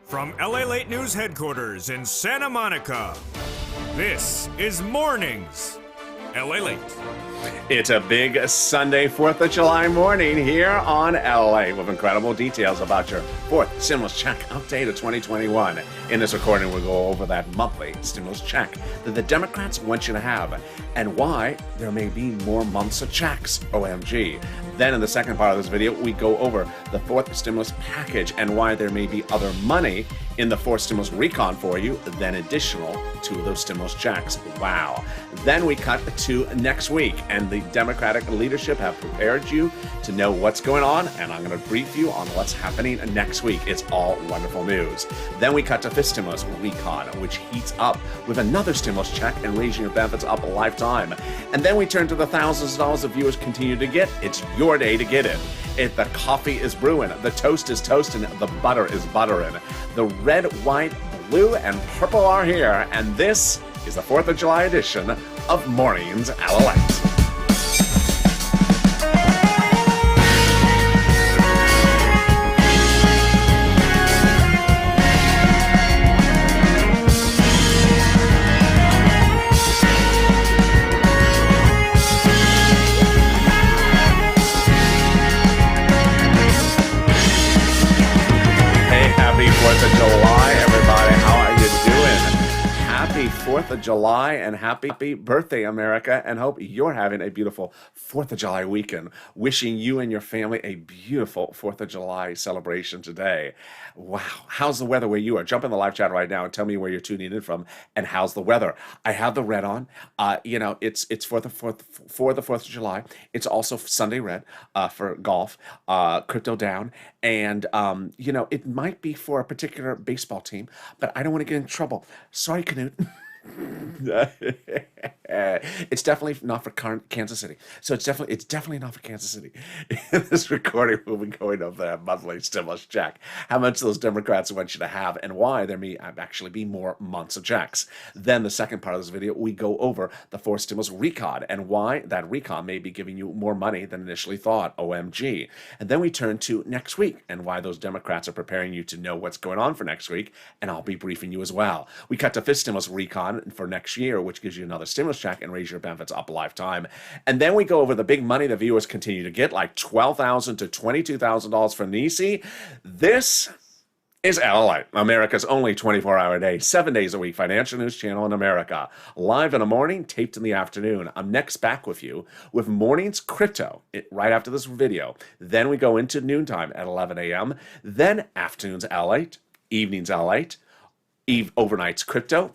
From LALATE News headquarters in Santa Monica, this is Mornings, LALATE. It's a big Sunday 4th of July morning here on LA with incredible details about your fourth stimulus check update of 2021. In this recording, we'll go over that monthly stimulus check that the Democrats want you to have and why there may be more months of checks, OMG. Then in the second part of this video, we go over the fourth stimulus package and why there may be other money in the fourth stimulus recon for you than additional to those stimulus checks. Wow. Then we cut to next week, and the Democratic leadership have prepared you to know what's going on, and I'm going to brief you on what's happening next week. It's all wonderful news. Then we cut to fifth stimulus recon, which heats up with another stimulus check and raising your benefits up a lifetime. And then we turn to the thousands of dollars that viewers continue to get. It's your day to get it. The coffee is brewing, the toast is toasting, the butter is buttering. The red, white, blue, and purple are here, and this is the 4th of July edition of Mornings LALATE. Happy 4th of July, everybody. How are you doing? Happy 4th of July and happy birthday, America, and hope you're having a beautiful 4th of July weekend. Wishing you and your family a beautiful 4th of July celebration today. Wow. How's the weather where you are? Jump in the live chat right now and tell me where you're tuning in from and how's the weather. I have the red on. It's for the 4th of July. It's also Sunday red for golf, crypto down, and it might be for a particular baseball team, but I don't want to get in trouble. Sorry, Canute. It's definitely not for Kansas City. So it's definitely not for Kansas City. In this recording, we'll be going over that monthly stimulus check, how much those Democrats want you to have, and why there may actually be more months of checks. Then the second part of this video, we go over the fourth stimulus recon and why that recon may be giving you more money than initially thought, OMG. And then we turn to next week and why those Democrats are preparing you to know what's going on for next week, and I'll be briefing you as well. We cut to fifth stimulus recon for next year, which gives you another stimulus check and raise your benefits up a lifetime. And then we go over the big money the viewers continue to get, like $12,000 to $22,000 from Nisi. This is LALATE, America's only 24-hour day, 7 days a week financial news channel in America. Live in the morning, taped in the afternoon. I'm next back with you with Mornings Crypto right after this video. Then we go into noontime at 11 a.m. Then afternoons LALATE, evenings LALATE, overnights Crypto,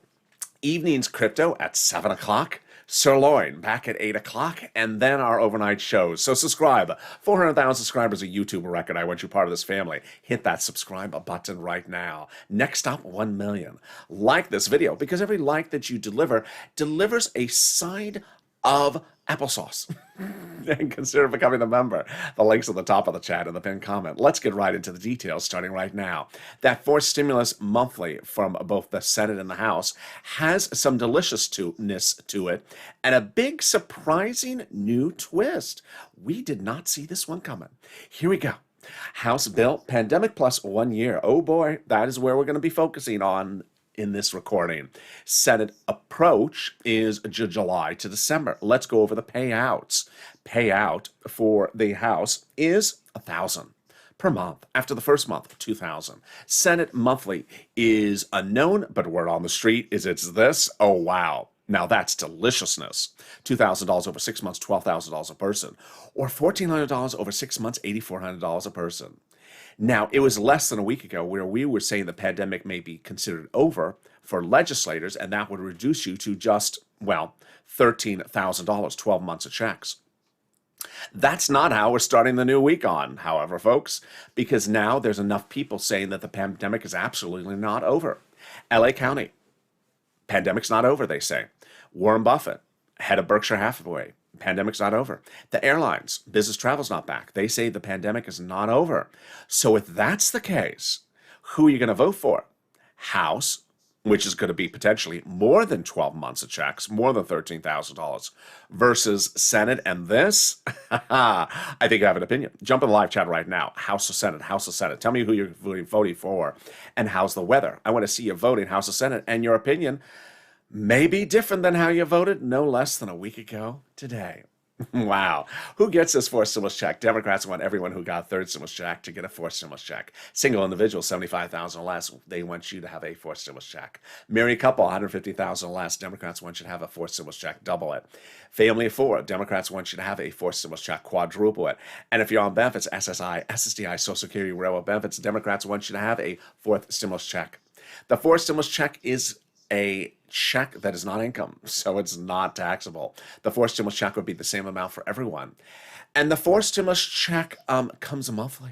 evenings Crypto at 7 o'clock, Sirloin back at 8 o'clock, and then our overnight shows. So subscribe. 400,000 subscribers, a YouTube record. I want you part of this family. Hit that subscribe button right now. Next up, 1 million. Like this video, because every like that you deliver delivers a side of applesauce. And consider becoming a member. The link's at the top of the chat and the pinned comment. Let's get right into the details starting right now. That fourth stimulus monthly from both the Senate and the House has some deliciousness to it and a big surprising new twist. We did not see this one coming. Here we go. House bill, pandemic plus 1 year. Oh boy, that is where we're going to be focusing on in this recording. Senate approach is July to December. Let's go over the payouts. Payout for the House is $1,000 per month. After the first month, $2,000. Senate monthly is unknown, but word on the street is it's this. Oh, wow. Now that's deliciousness. $2,000 over 6 months, $12,000 a person. Or $1,400 over 6 months, $8,400 a person. Now, it was less than a week ago where we were saying the pandemic may be considered over for legislators, and that would reduce you to just, well, $13,000, 12 months of checks. That's not how we're starting the new week on, however, folks, because now there's enough people saying that the pandemic is absolutely not over. LA County, pandemic's not over, they say. Warren Buffett, head of Berkshire Hathaway, pandemic's not over. The airlines, business travel's not back. They say the pandemic is not over. So if that's the case, who are you going to vote for? House which is going to be potentially more than 12 months of checks, more than $13,000 versus Senate and this. I think I have an opinion. Jump in the live chat right now. House or Senate, House or Senate. Tell me who you're voting for and how's the weather. I want to see you voting House or Senate, and your opinion may be different than how you voted no less than a week ago today. Wow. Who gets this fourth stimulus check? Democrats want everyone who got third stimulus check to get a fourth stimulus check. Single individual, 75,000 or less, they want you to have a fourth stimulus check. Married couple, 150,000 or less, Democrats want you to have a fourth stimulus check, double it. Family of four, Democrats want you to have a fourth stimulus check, quadruple it. And if you're on benefits, SSI, SSDI, Social Security, railroad benefits, Democrats want you to have a fourth stimulus check. The fourth stimulus check is a check that is not income, so it's not taxable. The fourth stimulus check would be the same amount for everyone. And the fourth stimulus check comes monthly.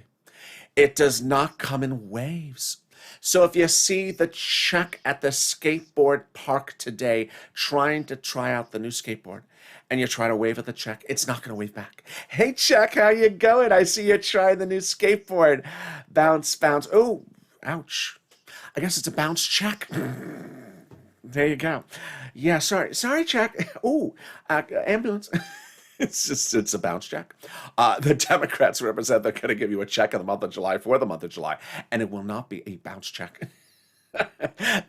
It does not come in waves. So if you see the check at the skateboard park today trying to try out the new skateboard, and you try to wave at the check, it's not going to wave back. Hey, check, how you going? I see you trying the new skateboard. Bounce, bounce. Oh, ouch. I guess it's a bounce check. There you go. Yeah, sorry, check. Oh, ambulance. It's a bounce check. The Democrats represent they're going to give you a check in the month of July for the month of July, and it will not be a bounce check.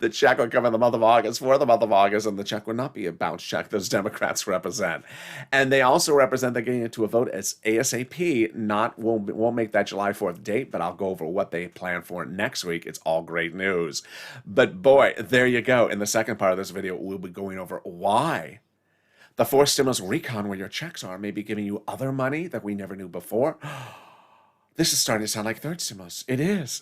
The check will come in the month of August for the month of August, and the check will not be a bounce check. Those Democrats represent. And they also represent they're getting into a vote as ASAP, won't make that July 4th date, but I'll go over what they plan for next week. It's all great news. But boy, there you go. In the second part of this video, we'll be going over why the fourth stimulus recon, where your checks are, may be giving you other money that we never knew before. This is starting to sound like third stimulus. It is.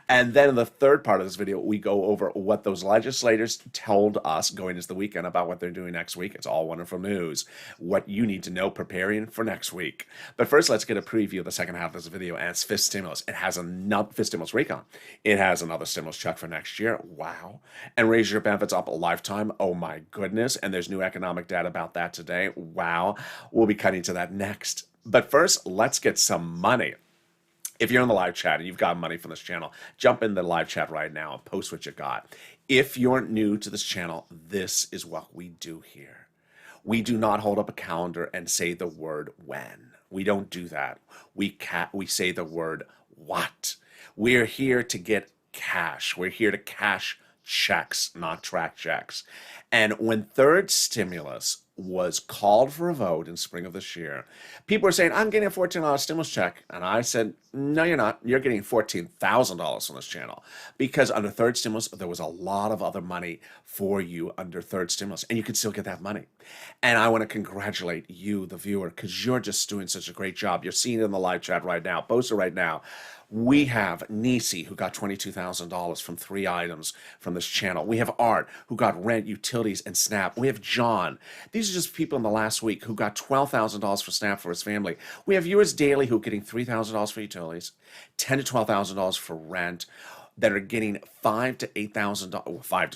And then in the third part of this video, we go over what those legislators told us going into the weekend about what they're doing next week. It's all wonderful news. What you need to know preparing for next week. But first, let's get a preview of the second half of this video, and it's fifth stimulus. It has another fifth stimulus recon. It has another stimulus check for next year. Wow. And raise your benefits up a lifetime. Oh my goodness. And there's new economic data about that today. Wow. We'll be cutting to that next. But first, let's get some money. If you're in the live chat and you've got money from this channel, jump in the live chat right now and post what you got. If you're new to this channel, this is what we do here. We do not hold up a calendar and say the word when. We don't do that. We say the word what. We're here to get cash. We're here to cash checks, not track checks. And when third stimulus was called for a vote in spring of this year, people were saying, I'm getting a $14 stimulus check. And I said, no, you're not. You're getting $14,000 on this channel. Because under third stimulus, there was a lot of other money for you under third stimulus. And you can still get that money. And I want to congratulate you, the viewer, because you're just doing such a great job. You're seeing it in the live chat right now. Post it right now. We have Nisi, who got $22,000 from 3 items from this channel. We have Art, who got rent, utilities, and SNAP. We have John. These are just people in the last week who got $12,000 for SNAP for his family. We have viewers daily who are getting $3,000 for utilities, $10,000 to $12,000 for rent, that are getting $5,000 to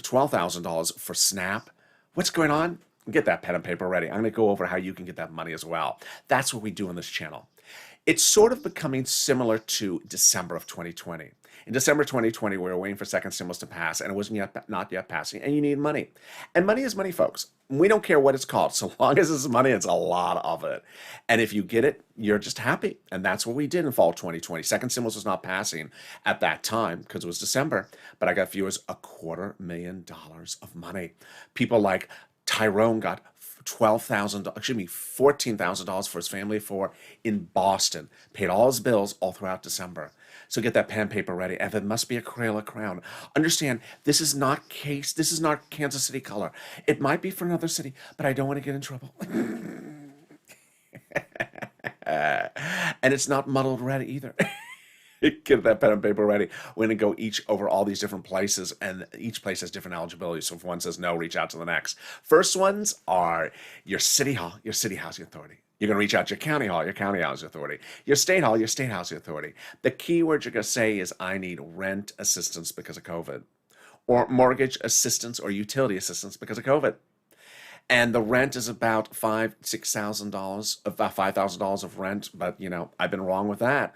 $12,000 for SNAP. What's going on? Get that pen and paper ready. I'm going to go over how you can get that money as well. That's what we do on this channel. It's sort of becoming similar to December of 2020. In December 2020, we were waiting for second stimulus to pass, and it wasn't not yet passing, and you need money. And money is money, folks. We don't care what it's called. So long as it's money, it's a lot of it. And if you get it, you're just happy. And that's what we did in fall 2020. Second stimulus was not passing at that time because it was December, but I got viewers $250,000 of money. People like Tyrone got $14,000 for his family of 4 in Boston. Paid all his bills all throughout December. So get that pen and paper ready. And if it must be a Crayola crown, understand this is not Kansas City color. It might be for another city, but I don't want to get in trouble. And it's not muddled red either. Get that pen and paper ready. We're going to go over all these different places, and each place has different eligibility. So if one says no, reach out to the next. First ones are your city hall, your city housing authority. You're going to reach out to your county hall, your county housing authority. Your state hall, your state housing authority. The key word you're going to say is, I need rent assistance because of COVID, or mortgage assistance or utility assistance because of COVID. And the rent is about $6,000, about $5,000 of rent. But you know, I've been wrong with that.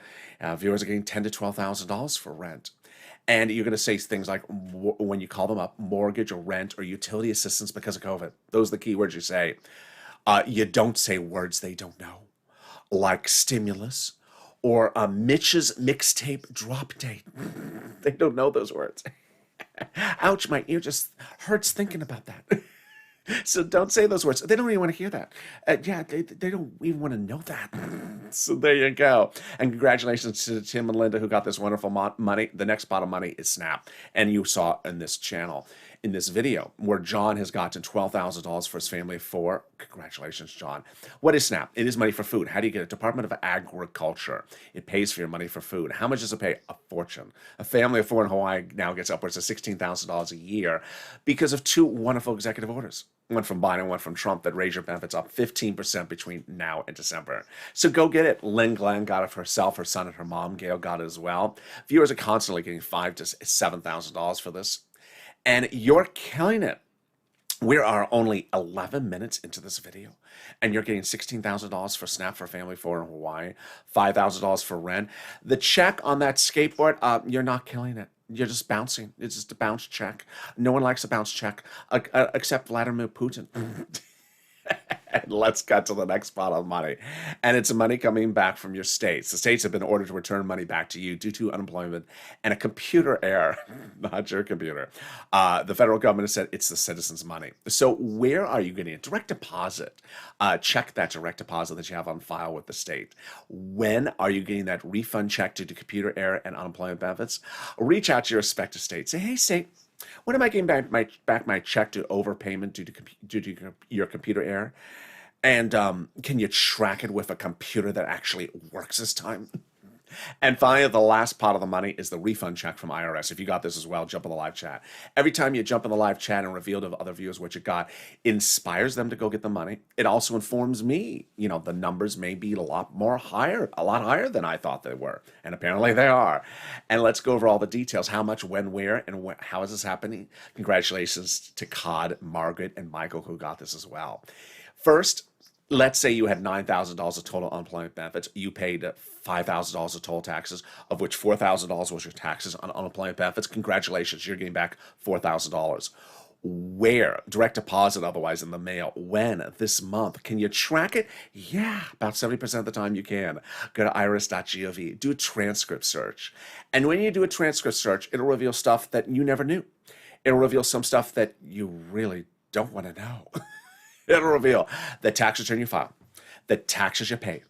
Viewers are getting $10,000 to $12,000 for rent. And you're going to say things like, when you call them up, mortgage or rent or utility assistance because of COVID. Those are the key words you say. You don't say words they don't know, like stimulus or Mitch's mixtape drop date. They don't know those words. Ouch, my ear just hurts thinking about that. So don't say those words. They don't even want to hear that. Yeah, they don't even want to know that. So there you go. And congratulations to Tim and Linda who got this wonderful money. The next pot of money is Snap. And you saw in this channel, in this video, where John has gotten $12,000 for his family of 4. Congratulations, John. What is Snap? It is money for food. How do you get it? Department of Agriculture. It pays for your money for food. How much does it pay? A fortune. A family of 4 in Hawaii now gets upwards of $16,000 a year because of 2 wonderful executive orders. One from Biden, one from Trump, that raise your benefits up 15% between now and December. So go get it. Lynn Glenn got it for herself, her son, and her mom. Gail got it as well. Viewers are constantly getting $5,000 to $7,000 for this. And you're killing it. We are only 11 minutes into this video, and you're getting $16,000 for Snap for a family of 4 in Hawaii, $5,000 for rent. The check on that skateboard, you're not killing it. You're just bouncing. It's just a bounce check. No one likes a bounce check except Vladimir Putin. And let's cut to the next pot of money. And it's money coming back from your states. The states have been ordered to return money back to you due to unemployment and a computer error, not your computer. The federal government has said it's the citizens' money. So where are you getting it? Direct deposit. Check that direct deposit that you have on file with the state. When are you getting that refund check due to computer error and unemployment benefits? Reach out to your respective state. Say, hey, state, when am I getting back my check to overpayment due to your computer error? And can you track it with a computer that actually works this time? And finally, the last pot of the money is the refund check from IRS. If you got this as well, jump in the live chat. Every time you jump in the live chat and reveal to other viewers what you got, it inspires them to go get the money. It also informs me, you know, the numbers may be a lot higher than I thought they were. And apparently they are. And let's go over all the details. How much, when, where, and how is this happening? Congratulations to Cod, Margaret, and Michael who got this as well. First, let's say you had $9,000 of total unemployment benefits. You paid $5,000 of total taxes, of which $4,000 was your taxes on unemployment benefits. Congratulations, you're getting back $4,000. Where? Direct deposit, otherwise in the mail. When? This month. Can you track it? Yeah, about 70% of the time you can. Go to iris.gov, do a transcript search. And when you do a transcript search, it'll reveal stuff that you never knew. It'll reveal some stuff that you really don't want to know. It'll reveal the tax return you file, the taxes you pay.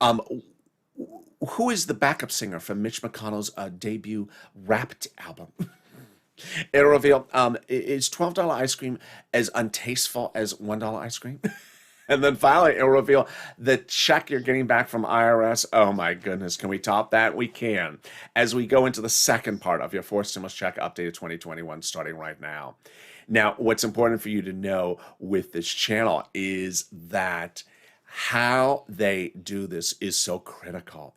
Who is the backup singer for Mitch McConnell's debut Wrapped album? It'll reveal, is $12 ice cream as untasteful as $1 ice cream? And then finally, it'll reveal the check you're getting back from IRS. Oh my goodness, can we top that? We can. As we go into the second part of your 4th stimulus check updated 2021 starting right now. Now, what's important for you to know with this channel is that how they do this is so critical.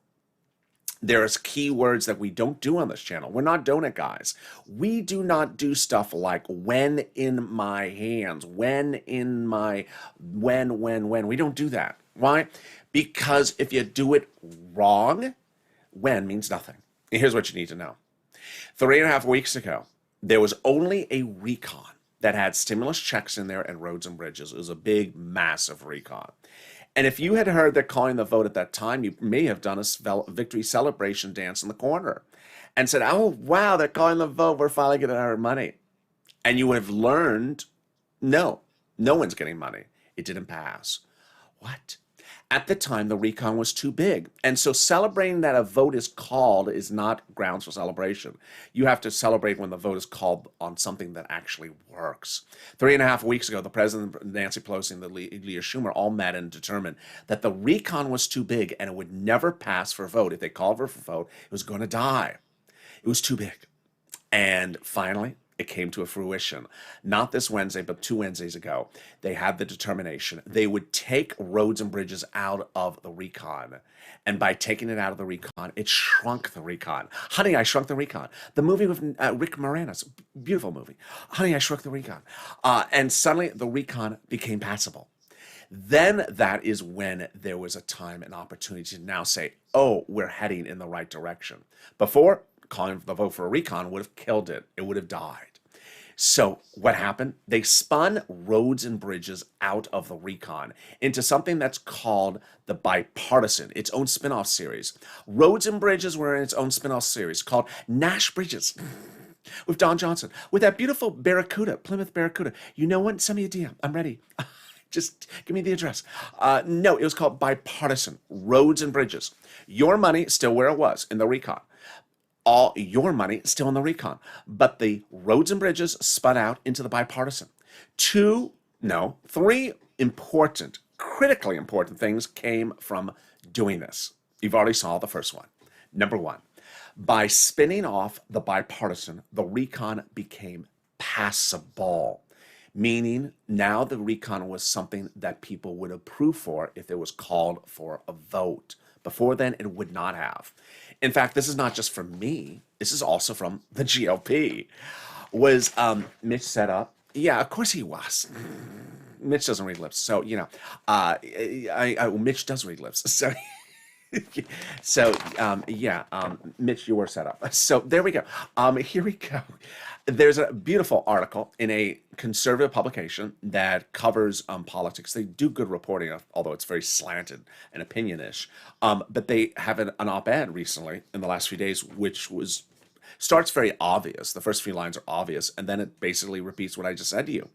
There's keywords that we don't do on this channel. We're not donut guys. We do not do stuff like when in my hands, when in my, when. We don't do that. Why? Because if you do it wrong, when means nothing. And here's what you need to know. 3.5 weeks ago, there was only a recon that had stimulus checks in there and roads and bridges. It was a big, massive recon. And if you had heard they're calling the vote at that time, you may have done a victory celebration dance in the corner and said, oh, wow, they're calling the vote. We're finally getting our money. And you would have learned, no one's getting money. It didn't pass. What? At the time, the recon was too big. And so celebrating that a vote is called is not grounds for celebration. You have to celebrate when the vote is called on something that actually works. 3.5 weeks ago, the President, Nancy Pelosi, and the Leader Schumer all met and determined that the recon was too big and it would never pass for a vote. If they called for a vote, it was going to die. It was too big. And finally, it came to a fruition. Not this Wednesday, but 2 Wednesdays ago. They had the determination. They would take roads and bridges out of the recon. And by taking it out of the recon, it shrunk the recon. Honey, I Shrunk the Recon. The movie with Rick Moranis. Beautiful movie. Honey, I Shrunk the Recon. And suddenly the recon became passable. Then that is when there was a time and opportunity to now say, oh, we're heading in the right direction. Before, calling the vote for a recon would have killed it. It would have died. So what happened? They spun roads and bridges out of the recon into something that's called the bipartisan, its own spin-off series. Roads and bridges were in its own spin-off series called Nash Bridges with Don Johnson, with that beautiful Barracuda, Plymouth Barracuda. You know what? Send me a DM. I'm ready. Just give me the address. No, it was called bipartisan, roads and bridges. Your money still where it was in the recon. All your money still in the recon, but the roads and bridges spun out into the bipartisan. Three important, critically important things came from doing this. You've already saw the first one. Number one, by spinning off the bipartisan, the recon became passable, meaning now the recon was something that people would approve for if it was called for a vote. Before then, it would not have. In fact, this is not just from me. This is also from the GOP. Was Mitch set up? Yeah, of course he was. Mitch doesn't read lips. So, Mitch does read lips. Mitch, you were set up. So there we go. Here we go. There's a beautiful article in a conservative publication that covers politics. They do good reporting, although it's very slanted and opinion-ish. But they have an op-ed recently in the last few days, which starts very obvious. The first few lines are obvious, and then it basically repeats what I just said to you.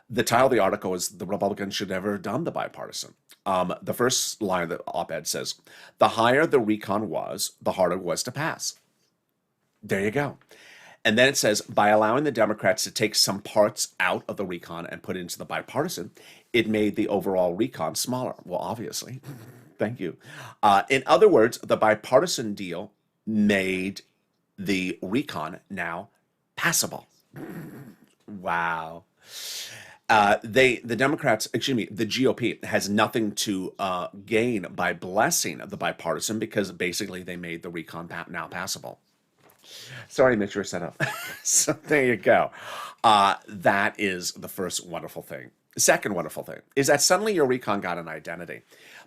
The title of the article is "The Republicans Should Never Have Done the Bipartisan." The first line of the op-ed says, "The higher the recon was, the harder it was to pass." There you go. And then it says, by allowing the Democrats to take some parts out of the recon and put it into the bipartisan, it made the overall recon smaller. Well, obviously. Thank you. In other words, the bipartisan deal made the recon now passable. Wow. The GOP has nothing to gain by blessing the bipartisan because basically they made the recon now passable. Sorry, Mitch, you're set up. So there you go. That is the first wonderful thing. The second wonderful thing is that suddenly your recon got an identity.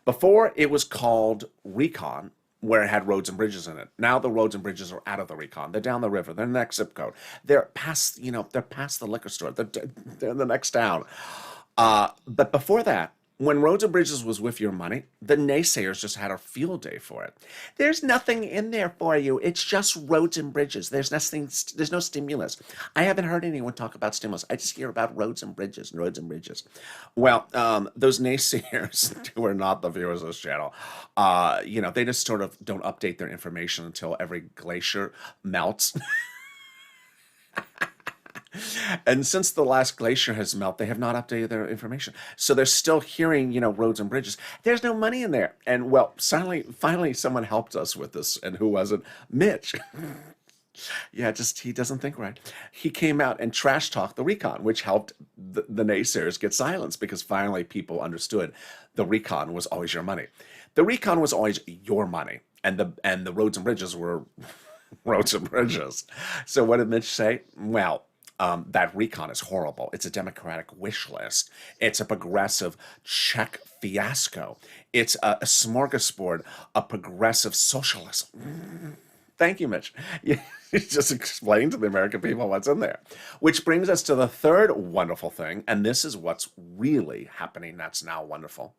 Before, it was called recon, where it had roads and bridges in it. Now the roads and bridges are out of the recon. They're down the river. They're in the next zip code. They're past the liquor store. They're in the next town. But before that, when Roads and Bridges was with your money, the naysayers just had a field day for it. There's nothing in there for you. It's just roads and bridges. There's nothing. There's no stimulus. I haven't heard anyone talk about stimulus. I just hear about roads and bridges and roads and bridges. Well, those naysayers who are not the viewers of this channel, they just sort of don't update their information until every glacier melts. And since the last glacier has melted, they have not updated their information. So they're still hearing, roads and bridges. There's no money in there. And well, finally someone helped us with this. And who was it? Mitch. Yeah, he doesn't think right. He came out and trash talked the recon, which helped the naysayers get silenced because finally people understood the recon was always your money. The recon was always your money. And the roads and bridges were roads and bridges. So what did Mitch say? Well, that recon is horrible. It's a Democratic wish list. It's a progressive check fiasco. It's a smorgasbord of progressive socialism. Thank you, Mitch. You just explained to the American people what's in there. Which brings us to the third wonderful thing, and this is what's really happening that's now wonderful,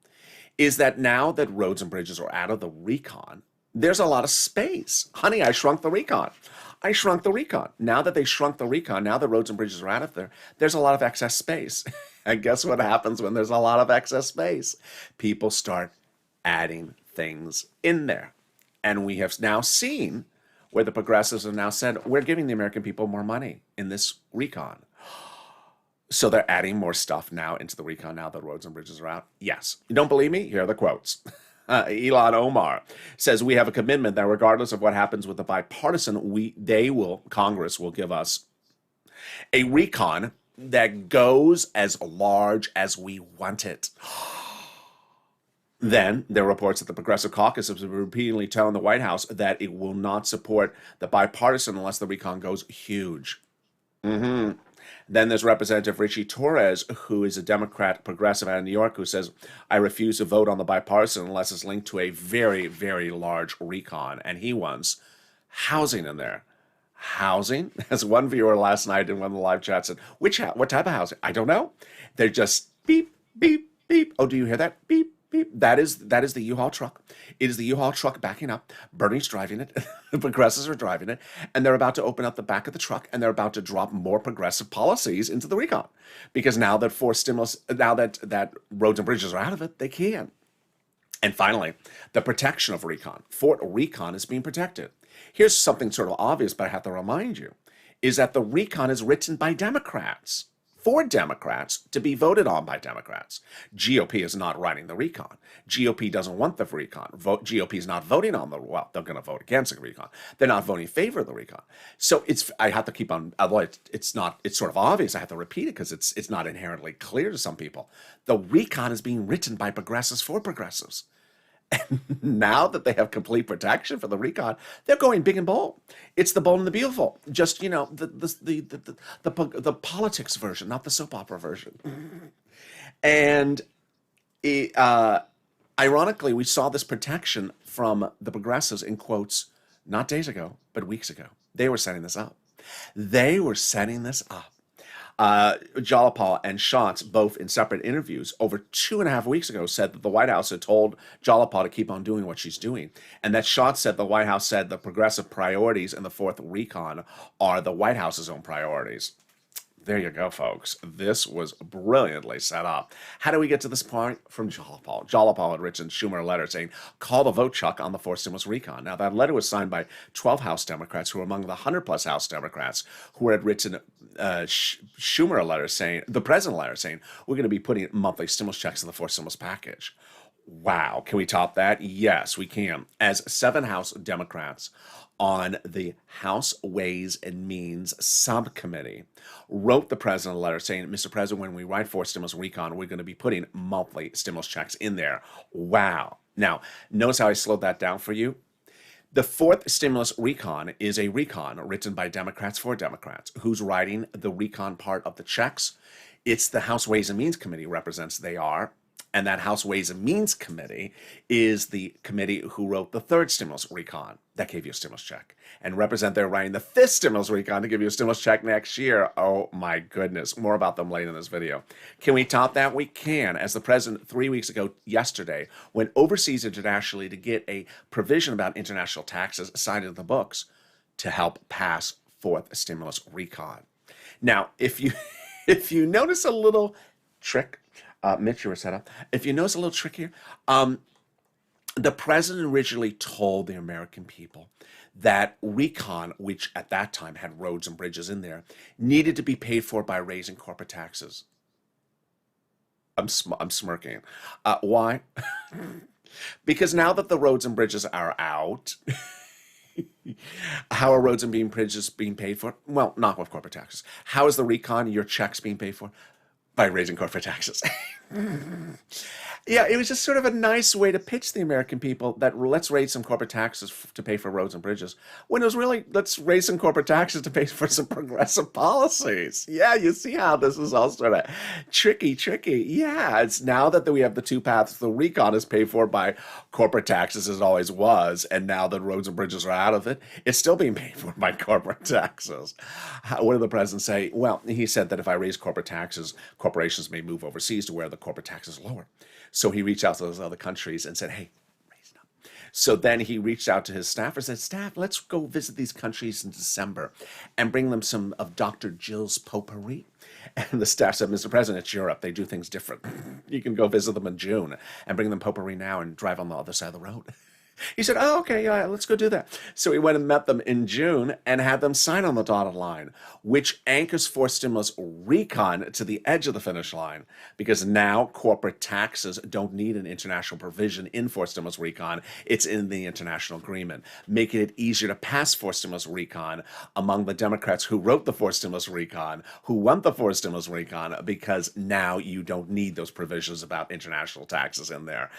is that now that roads and bridges are out of the recon, there's a lot of space. Honey, I shrunk the recon. I shrunk the recon. Now that they shrunk the recon, now the roads and bridges are out of there, there's a lot of excess space. And guess what happens when there's a lot of excess space? People start adding things in there. And we have now seen where the progressives have now said, we're giving the American people more money in this recon. So they're adding more stuff now into the recon now that roads and bridges are out? Yes. You don't believe me? Here are the quotes. Ilhan Omar says, we have a commitment that regardless of what happens with the bipartisan, Congress will give us A recon that goes as large as we want it. Then there are reports that the Progressive Caucus has repeatedly telling the White House that it will not support the bipartisan unless the recon goes huge. Then there's Representative Richie Torres, who is a Democrat progressive out of New York, who says, I refuse to vote on the bipartisan unless it's linked to a very, very large recon. And he wants housing in there. Housing? As one viewer last night in one of the live chats said, what type of housing? I don't know. They're just beep, beep, beep. Oh, do you hear that? Beep, beep. That is the U-Haul truck. It is the U-Haul truck backing up. Bernie's driving it. The progressives are driving it. And they're about to open up the back of the truck, and they're about to drop more progressive policies into the recon. Because now that that roads and bridges are out of it, they can. And finally, the protection of recon. Fort Recon is being protected. Here's something sort of obvious, but I have to remind you, is that the recon is written by Democrats, for Democrats, to be voted on by Democrats. GOP is not writing the recon. GOP doesn't want the recon. GOP is not voting on they're going to vote against the recon. They're not voting in favor of the recon. So I have to keep on, although it's sort of obvious, I have to repeat it because it's not inherently clear to some people. The recon is being written by progressives for progressives. And now that they have complete protection for the recon, they're going big and bold. It's the bold and the beautiful. Just, the politics version, not the soap opera version. And ironically, we saw this protection from the progressives in quotes, not days ago, but weeks ago. They were setting this up. Jalapal and Schatz, both in separate interviews over 2.5 weeks ago, said that the White House had told Jalapal to keep on doing what she's doing. And that Schatz said the White House said the progressive priorities in the fourth recon are the White House's own priorities. There you go, folks. This was brilliantly set up. How do we get to this point? From Jalapal. Jalapal had written Schumer a letter saying, call the vote, Chuck, on the fourth stimulus recon. Now, that letter was signed by 12 House Democrats who were among the 100-plus House Democrats who had written Schumer a letter saying, the president a letter saying, we're going to be putting monthly stimulus checks in the fourth stimulus package. Wow. Can we top that? Yes, we can. As 7 House Democrats on the House Ways and Means Subcommittee wrote the president a letter saying, Mr. President, when we write for stimulus recon, we're going to be putting monthly stimulus checks in there. Wow. Now, notice how I slowed that down for you? The fourth stimulus recon is a recon written by Democrats for Democrats. Who's writing the recon part of the checks? It's the House Ways and Means Committee represents they are. And that House Ways and Means Committee is the committee who wrote the third stimulus recon that gave you a stimulus check. And they're writing the fifth stimulus recon to give you a stimulus check next year. Oh my goodness. More about them later in this video. Can we top that? We can. As the president 3 weeks ago yesterday went overseas internationally to get a provision about international taxes signed into the books to help pass fourth stimulus recon. Now, if you notice a little trick, Mitch, you were set up. If you notice a little trick here, the president originally told the American people that recon, which at that time had roads and bridges in there, needed to be paid for by raising corporate taxes. I'm smirking. Why? Because now that the roads and bridges are out, how are roads and bridges being paid for? Well, not with corporate taxes. How is the recon, your checks being paid for? By raising corporate taxes. Yeah, it was just sort of a nice way to pitch the American people that let's raise some corporate taxes to pay for roads and bridges, when it was really, let's raise some corporate taxes to pay for some progressive policies. Yeah, you see how this is all sort of tricky. Yeah, it's now that we have the two paths. The recon is paid for by corporate taxes as it always was, and now that roads and bridges are out of it, it's still being paid for by corporate taxes. What did the president say? Well, he said that if I raise corporate taxes, corporations may move overseas to where the corporate tax is lower. So he reached out to those other countries and said, hey, raise it up. So then he reached out to his staff and said, staff, let's go visit these countries in December and bring them some of Dr. Jill's potpourri. And the staff said, Mr. President, it's Europe. They do things different. You can go visit them in June and bring them potpourri now and drive on the other side of the road. He said, oh, okay, yeah, let's go do that. So we went and met them in June and had them sign on the dotted line, which anchors for stimulus recon to the edge of the finish line, because now corporate taxes don't need an international provision in for stimulus recon. It's in the international agreement, making it easier to pass for stimulus recon among the Democrats who wrote the for stimulus recon, who want the for stimulus recon, because now you don't need those provisions about international taxes in there.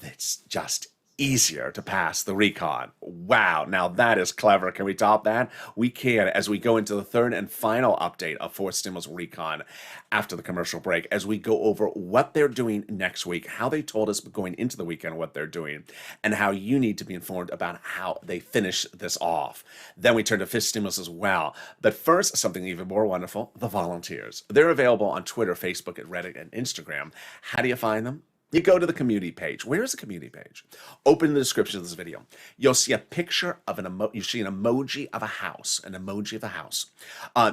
It's just easier to pass the recon. Wow, now that is clever. Can we top that? We can, as we go into the third and final update of Forced Stimulus Recon after the commercial break, as we go over what they're doing next week, how they told us going into the weekend what they're doing, and how you need to be informed about how they finish this off. Then we turn to fifth stimulus as well. But first, something even more wonderful, the volunteers. They're available on Twitter, Facebook, Reddit, and Instagram. How do you find them? You go to the community page. Where is the community page? Open the description of this video. You'll see a picture of you see an emoji of a house,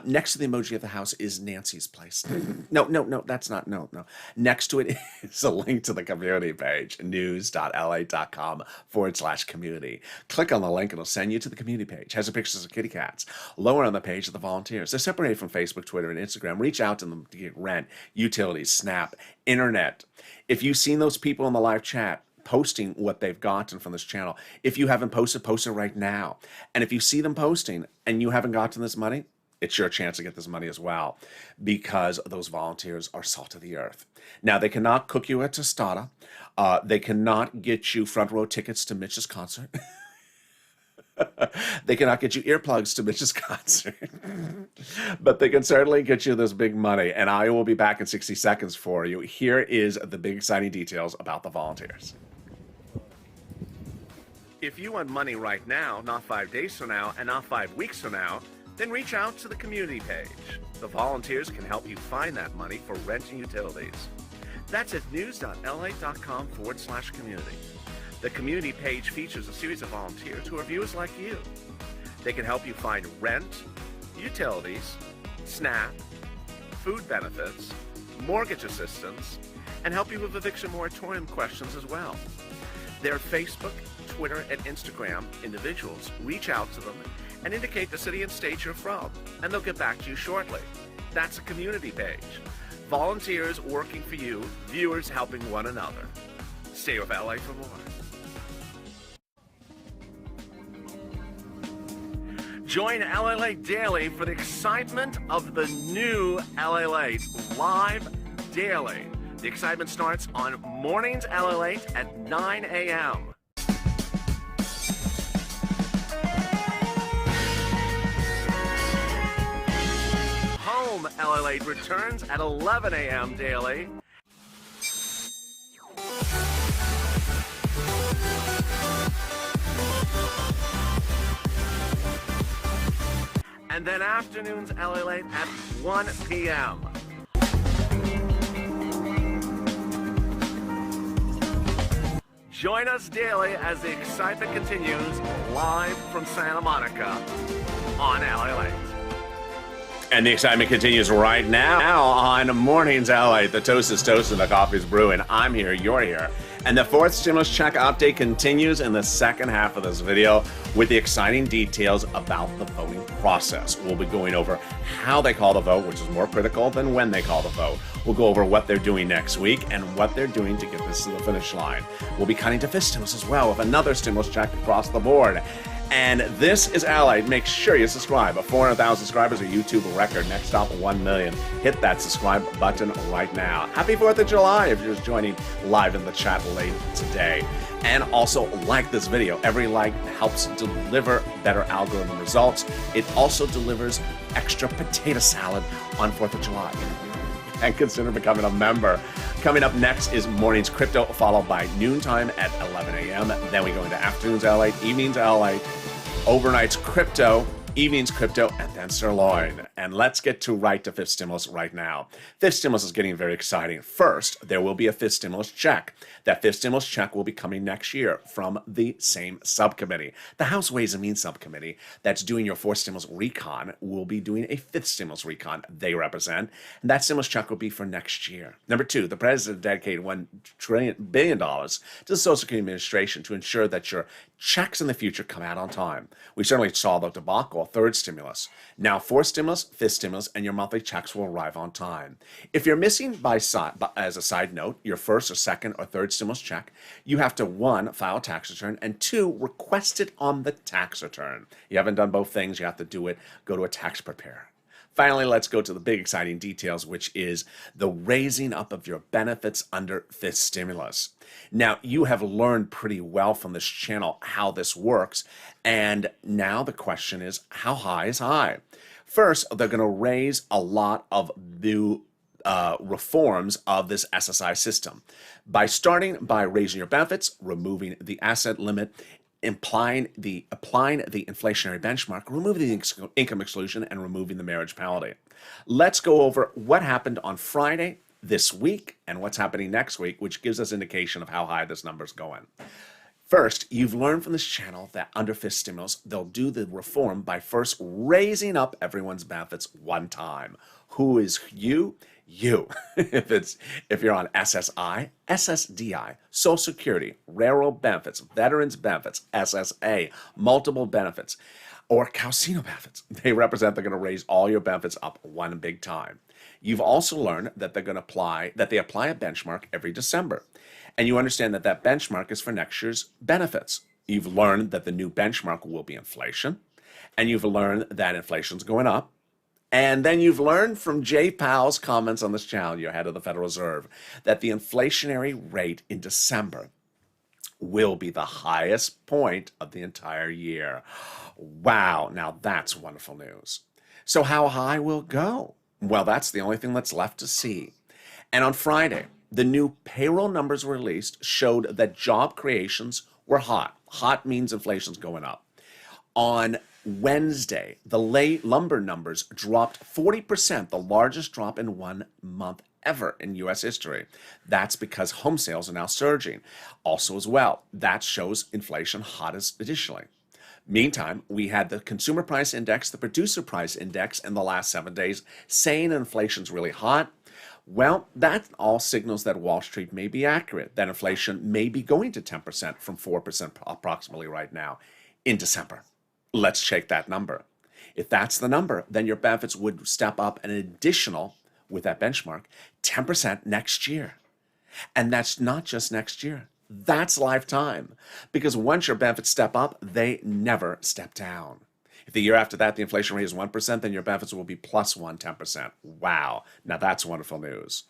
next to the emoji of the house is Nancy's place. No, that's not, no. Next to it is a link to the community page, news.la.com/community. Click on the link and it'll send you to the community page. It has pictures of kitty cats. Lower on the page are the volunteers. They're separated from Facebook, Twitter, and Instagram. Reach out to them to get rent, utilities, SNAP, internet. If you've seen those people in the live chat posting what they've gotten from this channel, if you haven't posted, post it right now. And if you see them posting and you haven't gotten this money, it's your chance to get this money as well, because those volunteers are salt of the earth. Now, they cannot cook you a tostada. They cannot get you front row tickets to Mitch's concert. They cannot get you earplugs to Mitch's concert, but they can certainly get you this big money. And I will be back in 60 seconds for you. Here is the big exciting details about the volunteers. If you want money right now, not 5 days from now, and not 5 weeks from now, then reach out to the community page. The volunteers can help you find that money for rent and utilities. That's at news.la.com/community. The community page features a series of volunteers who are viewers like you. They can help you find rent, utilities, SNAP, food benefits, mortgage assistance, and help you with eviction moratorium questions as well. Their Facebook, Twitter, and Instagram individuals reach out to them and indicate the city and state you're from, and they'll get back to you shortly. That's a community page. Volunteers working for you, viewers helping one another. Stay with LA for more. Join LALATE Daily for the excitement of the new LALATE live daily. The excitement starts on Mornings LALATE at 9 a.m. Home LALATE returns at 11 a.m. daily. And then afternoons LALATE at 1 p.m. Join us daily as the excitement continues live from Santa Monica on LALATE. And the excitement continues right now on Mornings LALATE. The toast is toast and the coffee's brewing. I'm here, you're here. And the fourth stimulus check update continues in the second half of this video with the exciting details about the voting process. We'll be going over how they call the vote, which is more critical than when they call the vote. We'll go over what they're doing next week and what they're doing to get this to the finish line. We'll be cutting to fifth stimulus as well with another stimulus check across the board. And this is LALATE. Make sure you subscribe. 400,000 subscribers, a YouTube record. Next stop, 1 million. Hit that subscribe button right now. Happy 4th of July if you're just joining live in the chat late today. And also like this video. Every like helps deliver better algorithm results. It also delivers extra potato salad on 4th of July. And consider becoming a member. Coming up next is Mornings Crypto, followed by Noontime at 11 a.m. Then we go into Afternoons LALATE, Evenings LALATE, Overnights Crypto, Evenings crypto, and then sirloin. And let's get to fifth stimulus right now. Fifth stimulus is getting very exciting. First, there will be a fifth stimulus check. That fifth stimulus check will be coming next year from the same subcommittee. The House Ways and Means subcommittee that's doing your fourth stimulus recon will be doing a fifth stimulus recon they represent. And that stimulus check will be for next year. Number two, the president dedicated $1 billion to the Social Security Administration to ensure that your checks in the future come out on time. We certainly saw the debacle of third stimulus. Now fourth stimulus, fifth stimulus, and your monthly checks will arrive on time. If you're missing as a side note, your first or second or third stimulus check, you have to 1, file a tax return, and 2, request it on the tax return. You haven't done both things, you have to do it, go to a tax preparer. Finally, let's go to the big exciting details, which is the raising up of your benefits under fifth stimulus. Now, you have learned pretty well from this channel how this works, and now the question is, how high is high? First, they're going to raise a lot of new reforms of this SSI system starting by raising your benefits, removing the asset limit, applying the inflationary benchmark, removing the income exclusion, and removing the marriage penalty. Let's go over what happened on Friday this week and what's happening next week, which gives us indication of how high this number is going. First, you've learned from this channel that under fifth stimulus, they'll do the reform by first raising up everyone's benefits one time. Who is you? You. If you're on SSI, SSDI, Social Security, railroad benefits, veterans benefits, SSA, multiple benefits, or casino benefits, they're going to raise all your benefits up one big time. You've also learned that they apply a benchmark every December. And you understand that that benchmark is for next year's benefits. You've learned that the new benchmark will be inflation. And you've learned that inflation's going up. And then you've learned from Jay Powell's comments on this channel, your head of the Federal Reserve, that the inflationary rate in December will be the highest point of the entire year. Wow, now that's wonderful news. So how high will it go? Well, that's the only thing that's left to see. And on Friday, the new payroll numbers released showed that job creations were hot. Hot means inflation's going up. On Wednesday, the lumber numbers dropped 40%, the largest drop in 1 month ever in U.S. history. That's because home sales are now surging. Also as well, that shows inflation hot additionally. Meantime, we had the consumer price index, the producer price index in the last 7 days saying inflation's really hot. Well, that all signals that Wall Street may be accurate, that inflation may be going to 10% from 4% approximately right now in December. Let's check that number. If that's the number, then your benefits would step up an additional, with that benchmark, 10% next year. And that's not just next year. That's lifetime. Because once your benefits step up, they never step down. If the year after that the inflation rate is 1%, then your benefits will be plus 10%. Wow. Now that's wonderful news.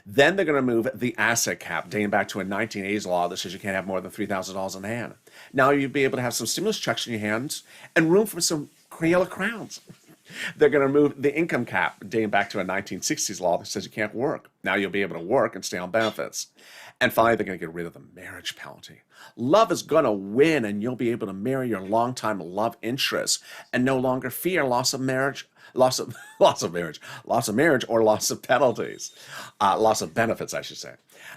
Then they're going to move the asset cap, dating back to a 1980s law that says you can't have more than $3,000 in hand. Now you'll be able to have some stimulus checks in your hands and room for some Crayola crowns. They're going to move the income cap, dating back to a 1960s law that says you can't work. Now you'll be able to work and stay on benefits. And finally, they're going to get rid of the marriage penalty. Love is going to win, and you'll be able to marry your longtime love interest and no longer fear loss of marriage, loss of marriage, or loss of penalties, loss of benefits, I should say.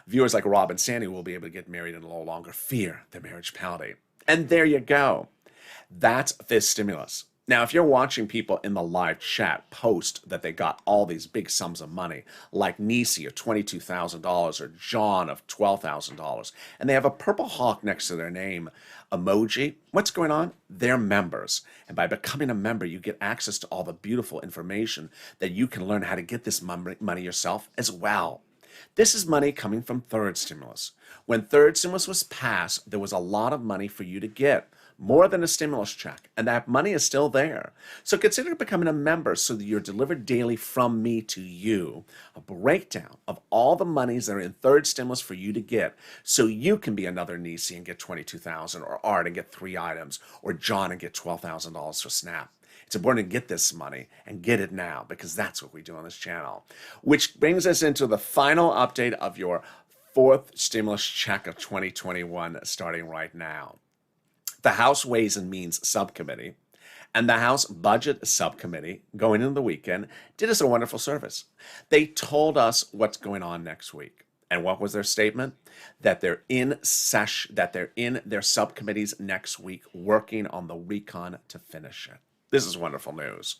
Viewers like Rob and Sandy will be able to get married and no longer fear the marriage penalty. And there you go. That's fifth stimulus. Now, if you're watching people in the live chat post that they got all these big sums of money, like Nisi of $22,000 or John of $12,000, and they have a purple hawk next to their name emoji, what's going on? They're members. And by becoming a member, you get access to all the beautiful information that you can learn how to get this money yourself as well. This is money coming from third stimulus. When third stimulus was passed, there was a lot of money for you to get. More than a stimulus check, and that money is still there. So consider becoming a member so that you're delivered daily from me to you a breakdown of all the monies that are in third stimulus for you to get, so you can be another Nisi and get $22,000, or Art and get 3 items, or John and get $12,000 for Snap. It's important to get this money and get it now, because that's what we do on this channel. Which brings us into the final update of your fourth stimulus check of 2021 starting right now. The House Ways and Means Subcommittee And the House Budget Subcommittee, going into the weekend, did us a wonderful service. They told us what's going on next week. And what was their statement? That they're in session, that they're in their subcommittees next week working on the recon to finish it. This is wonderful news.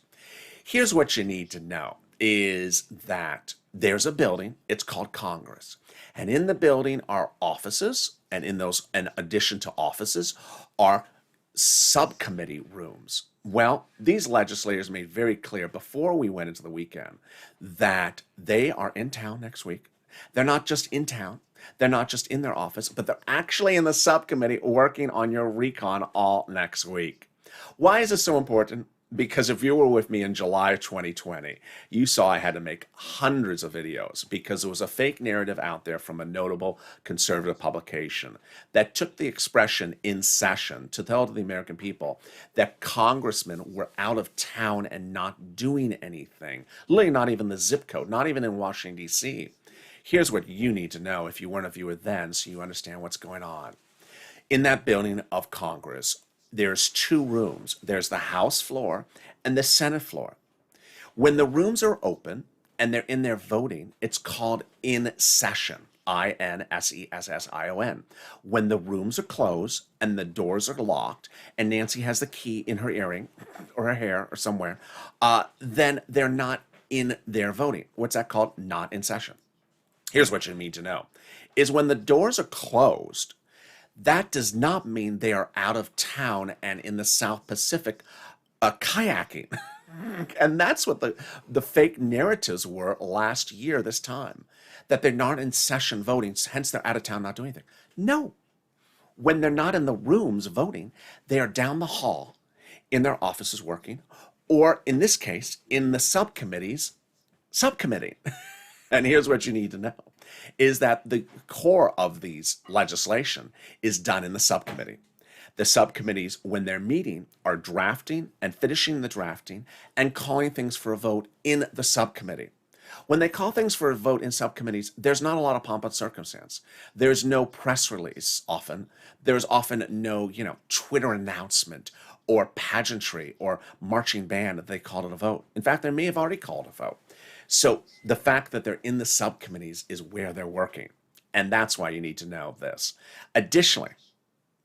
Here's what you need to know is that there's a building, it's called Congress. And in the building are offices, and in addition to offices, are subcommittee rooms. Well, these legislators made very clear before we went into the weekend that they are in town next week. They're not just in town, they're not just in their office, but they're actually in the subcommittee working on your recon all next week. Why is this so important? Because if you were with me in July of 2020, you saw I had to make hundreds of videos because there was a fake narrative out there from a notable conservative publication that took the expression "in session" to tell to the American people that congressmen were out of town and not doing anything, literally not even the zip code, not even in Washington, D.C. Here's what you need to know if you weren't a viewer then so you understand what's going on. In that building of Congress, there's two rooms. There's the House floor and the Senate floor. When the rooms are open and they're in there voting, it's called in session, INSESSION. When the rooms are closed and the doors are locked and Nancy has the key in her earring or her hair or somewhere, then they're not in there voting. What's that called? Not in session. Here's what you need to know, is when the doors are closed, that does not mean they are out of town and in the South Pacific kayaking. And that's what the fake narratives were last year this time, that they're not in session voting, hence they're out of town not doing anything. No. When they're not in the rooms voting, they are down the hall in their offices working, or in this case, in the subcommittee. And here's what you need to know, is that the core of these legislation is done in the subcommittee. The subcommittees, when they're meeting, are drafting and finishing the drafting and calling things for a vote in the subcommittee. When they call things for a vote in subcommittees, there's not a lot of pomp and circumstance. There's no press release often. There's often no, Twitter announcement or pageantry or marching band that they called it a vote. In fact, they may have already called a vote. So the fact that they're in the subcommittees is where they're working. And that's why you need to know this. Additionally,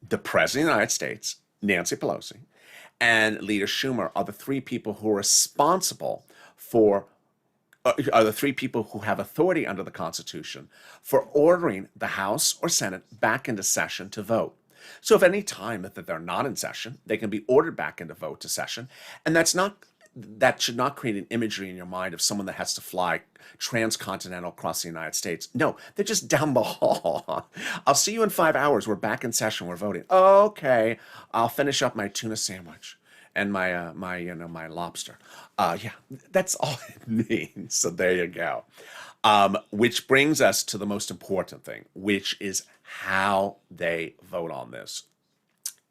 the President of the United States, Nancy Pelosi, and Leader Schumer are the three people who are responsible for, are the three people who have authority under the Constitution for ordering the House or Senate back into session to vote. So if any time that they're not in session, they can be ordered back into vote to session. And that should not create an imagery in your mind of someone that has to fly transcontinental across the United States. No, they're just down the hall. I'll see you in 5 hours. We're back in session. We're voting. Okay, I'll finish up my tuna sandwich and my my lobster. Yeah, that's all it means. So there you go. Which brings us to the most important thing, which is how they vote on this.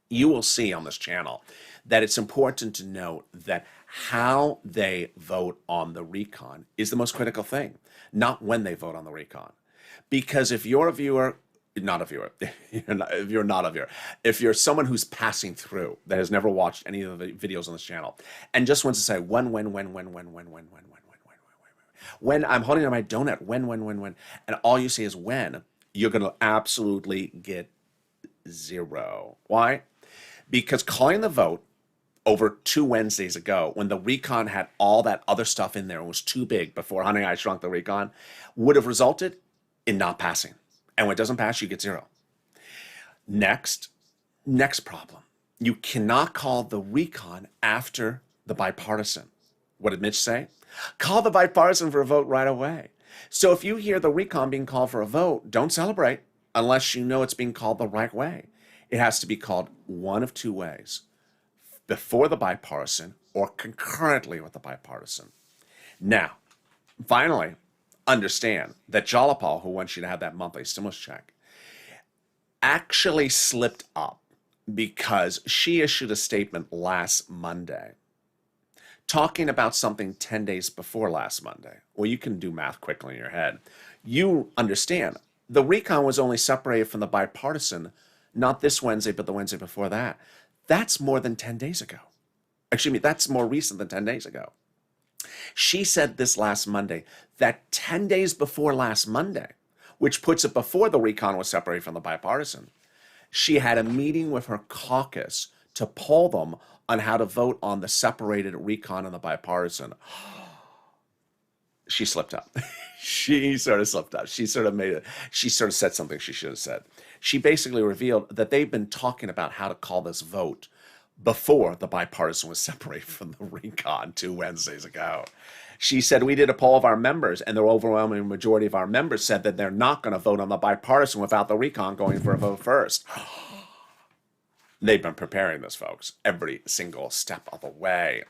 You will see on this channel that it's important to note that how they vote on the recon is the most critical thing, not when they vote on the recon. Because if you're a viewer, if you're someone who's passing through that has never watched any of the videos on this channel and just wants to say when I'm holding on my donut, when, and all you say is when, you're going to absolutely get zero. Why? Because calling the vote over 2 Wednesdays ago, when the recon had all that other stuff in there and was too big before Honey, I Shrunk the Recon, would have resulted in not passing. And when it doesn't pass, you get zero. Next problem. You cannot call the recon after the bipartisan. What did Mitch say? Call the bipartisan for a vote right away. So if you hear the recon being called for a vote, don't celebrate unless you know it's being called the right way. It has to be called one of 2 ways: before the bipartisan or concurrently with the bipartisan. Now, finally, understand that Jalapal, who wants you to have that monthly stimulus check, actually slipped up because she issued a statement last Monday talking about something 10 days before last Monday. Well, you can do math quickly in your head. You understand the recon was only separated from the bipartisan, not this Wednesday, but the Wednesday before that. That's more than 10 days ago. Actually, that's more recent than 10 days ago. She said this last Monday, that 10 days before last Monday, which puts it before the recon was separated from the bipartisan, she had a meeting with her caucus to poll them on how to vote on the separated recon and the bipartisan. She slipped up. She sort of slipped up. She sort of said something she should have said. She basically revealed that they've been talking about how to call this vote before the bipartisan was separated from the recon 2 Wednesdays ago. She said, we did a poll of our members, and the overwhelming majority of our members said that they're not going to vote on the bipartisan without the recon going for a vote first. They've been preparing this, folks, every single step of the way,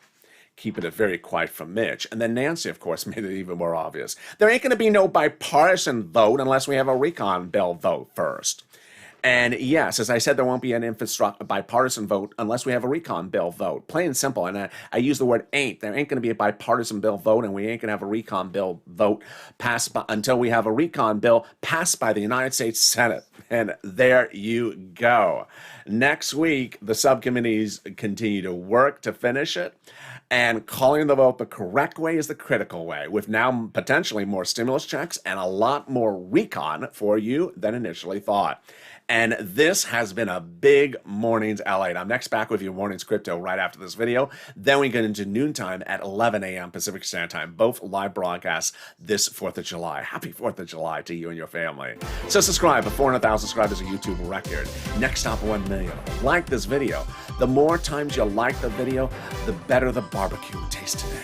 keeping it very quiet from Mitch. And then Nancy, of course, made it even more obvious. There ain't going to be no bipartisan vote unless we have a recon bill vote first. And yes, as I said, there won't be an bipartisan vote unless we have a recon bill vote. Plain and simple. And I use the word ain't. There ain't going to be a bipartisan bill vote, and we ain't going to have a recon bill vote passed until we have a recon bill passed by the United States Senate. And there you go. Next week, the subcommittees continue to work to finish it. And calling the vote the correct way is the critical way, with now potentially more stimulus checks and a lot more recon for you than initially thought. And this has been a big Mornings LATE. I'm next back with your Mornings Crypto right after this video. Then we get into noontime at 11 a.m. Pacific Standard Time, both live broadcasts this 4th of July. Happy 4th of July to you and your family. So subscribe. 400,000 subscribers is a YouTube record. Next stop, 1 million. Like this video. The more times you like the video, the better the barbecue tastes today.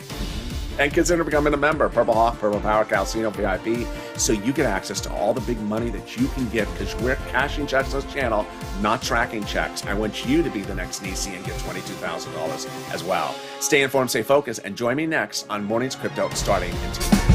And consider becoming a member, Purple Hawk, Purple Power, Calcino, VIP, so you get access to all the big money that you can get, because we're cashing checks on this channel, not tracking checks. I want you to be the next DC and get $22,000 as well. Stay informed, stay focused, and join me next on Mornings Crypto starting in 2 minutes.